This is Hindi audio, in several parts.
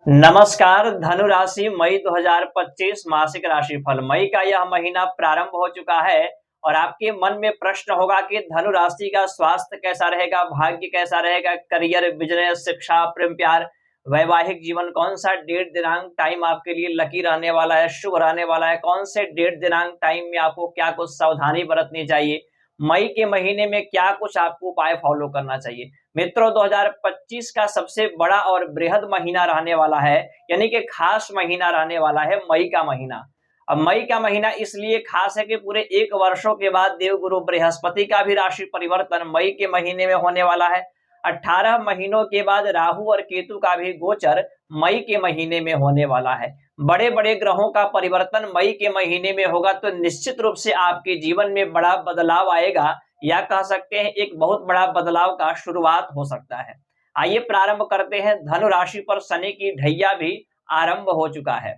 नमस्कार। धनु राशि मई 2025 मासिक राशिफल। मई का यह महीना प्रारंभ हो चुका है और आपके मन में प्रश्न होगा कि धनु राशि का स्वास्थ्य कैसा रहेगा, भाग्य कैसा रहेगा, करियर, बिजनेस, शिक्षा, प्रेम प्यार, वैवाहिक जीवन, कौन सा डेट दिनांक टाइम आपके लिए लकी रहने वाला है, शुभ रहने वाला है, कौन से डेट दिनांक टाइम में आपको क्या कुछ सावधानी बरतनी चाहिए, मई के महीने में क्या कुछ आपको उपाय फॉलो करना चाहिए। मित्रों, 2025 का सबसे बड़ा और बृहद महीना रहने वाला है, यानी कि खास महीना रहने वाला है मई का महीना। अब मई का महीना इसलिए खास है कि पूरे 1 वर्षों के बाद देवगुरु बृहस्पति का भी राशि परिवर्तन मई के महीने में होने वाला है। 18 महीनों के बाद राहु और केतु का भी गोचर मई के महीने में होने वाला है। बड़े बड़े ग्रहों का परिवर्तन मई के महीने में होगा तो निश्चित रूप से आपके जीवन में बड़ा बदलाव आएगा, या कह सकते हैं एक बहुत बड़ा बदलाव का शुरुआत हो सकता है। आइए प्रारंभ करते हैं। धनु राशि पर शनि की ढैया भी आरंभ हो चुका है।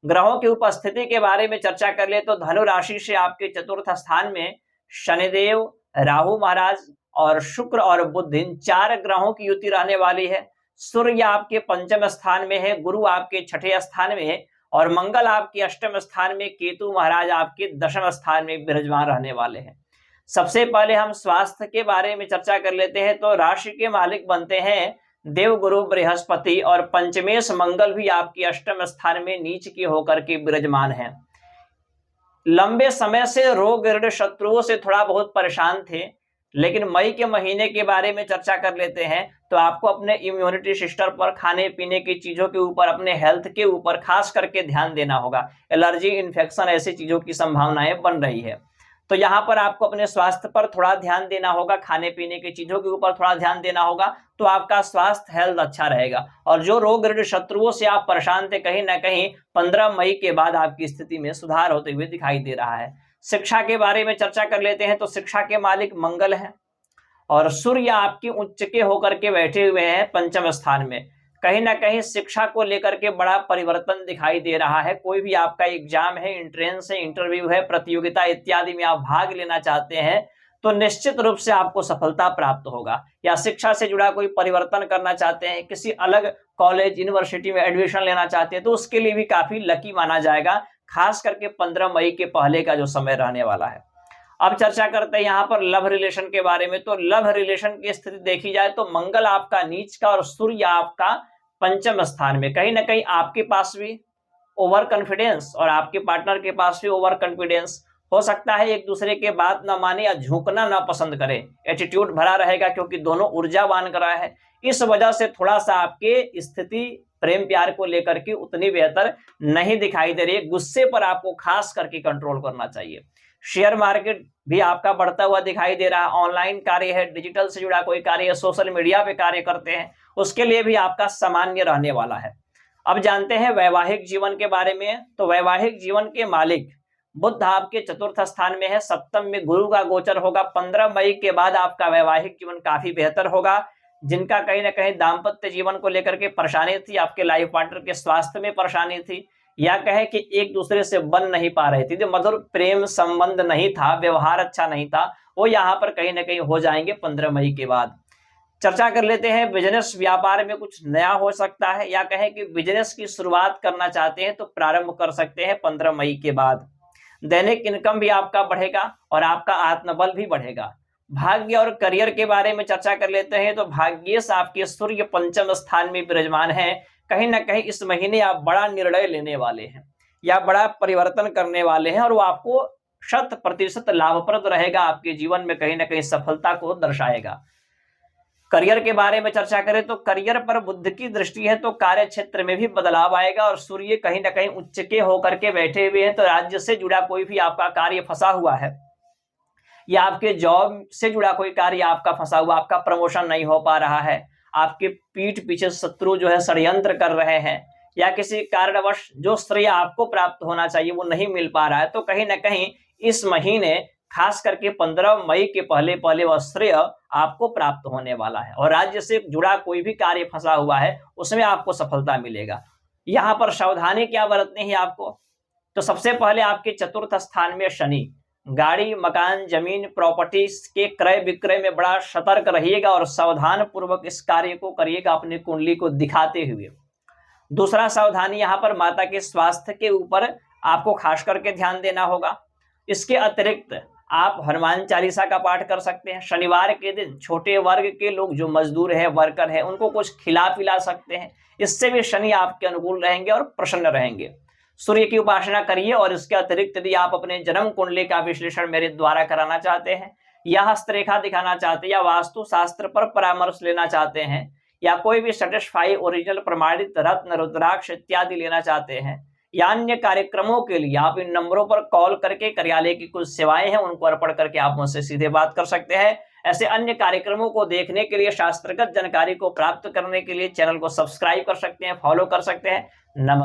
ग्रहों की उपस्थिति के बारे में चर्चा कर ले तो धनु राशि से आपके चतुर्थ स्थान में शनिदेव, राहु महाराज और शुक्र और बुध, इन 4 ग्रहों की युति रहने वाली है। सूर्य आपके पंचम स्थान में है, गुरु आपके छठे स्थान में है और मंगल आपके अष्टम स्थान में, केतु महाराज आपके दशम स्थान में विराजमान रहने वाले हैं। सबसे पहले हम स्वास्थ्य के बारे में चर्चा कर लेते हैं। तो राशि के मालिक बनते हैं देवगुरु बृहस्पति और पंचमेश मंगल भी आपके अष्टम स्थान में नीच की होकर के विराजमान है। लंबे समय से रोग ऋण शत्रुओं से थोड़ा बहुत परेशान थे, लेकिन मई के महीने के बारे में चर्चा कर लेते हैं। तो आपको अपने इम्यूनिटी सिस्टम पर, खाने पीने की चीजों के ऊपर, अपने हेल्थ के ऊपर खास करके ध्यान देना होगा। एलर्जी, इन्फेक्शन, ऐसी चीजों की संभावनाएं बन रही है। तो यहाँ पर आपको अपने स्वास्थ्य पर थोड़ा ध्यान देना होगा, खाने पीने की चीजों के ऊपर थोड़ा ध्यान देना होगा, तो आपका स्वास्थ्य हेल्थ अच्छा रहेगा। और जो रोग ऋण शत्रुओं से आप परेशान थे, कहीं ना कहीं 15 मई के बाद आपकी स्थिति में सुधार होते हुए दिखाई दे रहा है। शिक्षा के बारे में चर्चा कर लेते हैं। तो शिक्षा के मालिक मंगल हैं और सूर्य आपकी उच्च के होकर के बैठे हुए हैं पंचम स्थान में। कहीं ना कहीं शिक्षा को लेकर के बड़ा परिवर्तन दिखाई दे रहा है। कोई भी आपका एग्जाम है, एंट्रेंस है, इंटरव्यू है, प्रतियोगिता इत्यादि में आप भाग लेना चाहते हैं तो निश्चित रूप से आपको सफलता प्राप्त होगा। या शिक्षा से जुड़ा कोई परिवर्तन करना चाहते हैं, किसी अलग कॉलेज, यूनिवर्सिटी में एडमिशन लेना चाहते हैं, तो उसके लिए भी काफी लकी माना जाएगा, खास करके 15 मई के पहले का जो समय रहने वाला है। अब चर्चा करते हैं यहाँ पर लव रिलेशन के बारे में। तो लव रिलेशन की स्थिति देखी जाए तो मंगल आपका नीच का और सूर्य आपका पंचम स्थान में। कहीं ना कहीं आपके पास भी ओवर कॉन्फिडेंस और आपके पार्टनर के पास भी ओवर कॉन्फिडेंस हो सकता है। एक दूसरे के बात ना माने या झुकना ना पसंद करे, एटीट्यूड भरा रहेगा क्योंकि दोनों ऊर्जावान ग्रह है। इस वजह से थोड़ा सा आपके स्थिति प्रेम प्यार को लेकर के उतनी बेहतर नहीं दिखाई दे रही है। गुस्से पर आपको खास करके कंट्रोल करना चाहिए। शेयर मार्केट भी आपका बढ़ता हुआ दिखाई दे रहा है। ऑनलाइन कार्य है, डिजिटल से जुड़ा कोई कार्य है, सोशल मीडिया पे कार्य करते हैं, उसके लिए भी आपका सामान्य रहने वाला है। अब जानते हैं वैवाहिक जीवन के बारे में। तो वैवाहिक जीवन के मालिक बुध आपके चतुर्थ स्थान में है, सप्तम में गुरु का गोचर होगा। 15 मई के बाद आपका वैवाहिक जीवन काफी बेहतर होगा। जिनका कहीं ना कहीं दाम्पत्य जीवन को लेकर के परेशानी थी, आपके लाइफ पार्टनर के स्वास्थ्य में परेशानी थी, या कहे कि एक दूसरे से बन नहीं पा रही थी, जो मधुर प्रेम संबंध नहीं था, व्यवहार अच्छा नहीं था, वो यहाँ पर कहीं ना कहीं हो जाएंगे 15 मई के बाद। चर्चा कर लेते हैं बिजनेस व्यापार में कुछ नया हो सकता है, या कहें कि बिजनेस की शुरुआत करना चाहते हैं तो प्रारंभ कर सकते हैं 15 मई के बाद। दैनिक इनकम भी आपका बढ़ेगा और आपका आत्मबल भी बढ़ेगा। भाग्य और करियर के बारे में चर्चा कर लेते हैं। तो भाग्येश आपके सूर्य पंचम स्थान में विराजमान है। कहीं ना कहीं इस महीने आप बड़ा निर्णय लेने वाले हैं या बड़ा परिवर्तन करने वाले हैं और वो आपको 100% लाभप्रद रहेगा, आपके जीवन में कहीं ना कहीं सफलता को दर्शाएगा। करियर के बारे में चर्चा करें तो करियर पर बुध की दृष्टि है, तो कार्य क्षेत्र में भी बदलाव आएगा और सूर्य कहीं ना कहीं उच्च के होकर के बैठे हुए हैं। तो राज्य से जुड़ा कोई भी आपका कार्य फंसा हुआ है या आपके जॉब से जुड़ा कोई कार्य आपका फंसा हुआ, आपका प्रमोशन नहीं हो पा रहा है, आपके पीठ पीछे शत्रु जो है षड्यंत्र कर रहे हैं, या किसी कारणवश जो श्रेय आपको प्राप्त होना चाहिए वो नहीं मिल पा रहा है, तो कहीं ना कहीं इस महीने खास करके 15 मई के पहले पहले वह श्रेय आपको प्राप्त होने वाला है। और राज्य से जुड़ा कोई भी कार्य फंसा हुआ है उसमें आपको सफलता मिलेगा। यहाँ पर सावधानी क्या बरतनी है आपको? तो सबसे पहले आपके चतुर्थ स्थान में शनि, गाड़ी, मकान, जमीन, प्रॉपर्टी के क्रय विक्रय में बड़ा सतर्क रहिएगा और सावधान पूर्वक इस कार्य को करिएगा अपनी कुंडली को दिखाते हुए। दूसरा सावधानी यहाँ पर माता के स्वास्थ्य के ऊपर आपको खास करके ध्यान देना होगा। इसके अतिरिक्त आप हनुमान चालीसा का पाठ कर सकते हैं। शनिवार के दिन छोटे वर्ग के लोग जो मजदूर है, वर्कर है, उनको कुछ खिला पिला सकते हैं। इससे भी शनि आपके अनुकूल रहेंगे और प्रसन्न रहेंगे। सूर्य की उपासना करिए। और इसके अतिरिक्त यदि आप अपने जन्म कुंडली का विश्लेषण मेरे द्वारा कराना चाहते हैं, या हस्तरेखा दिखाना चाहते हैं, या वास्तु शास्त्र पर परामर्श लेना चाहते हैं, या कोई भी सेटिस्फाई ओरिजिनल प्रमाणित रत्न रुद्राक्ष इत्यादि लेना चाहते हैं, या अन्य कार्यक्रमों के लिए आप इन नंबरों पर कॉल करके कार्यालय की कुछ सेवाएं हैं उनको अर्पण करके आप मुझसे सीधे बात कर सकते हैं। ऐसे अन्य कार्यक्रमों को देखने के लिए, शास्त्रगत जानकारी को प्राप्त करने के लिए चैनल को सब्सक्राइब कर सकते हैं, फॉलो कर सकते हैं। नमस्कार।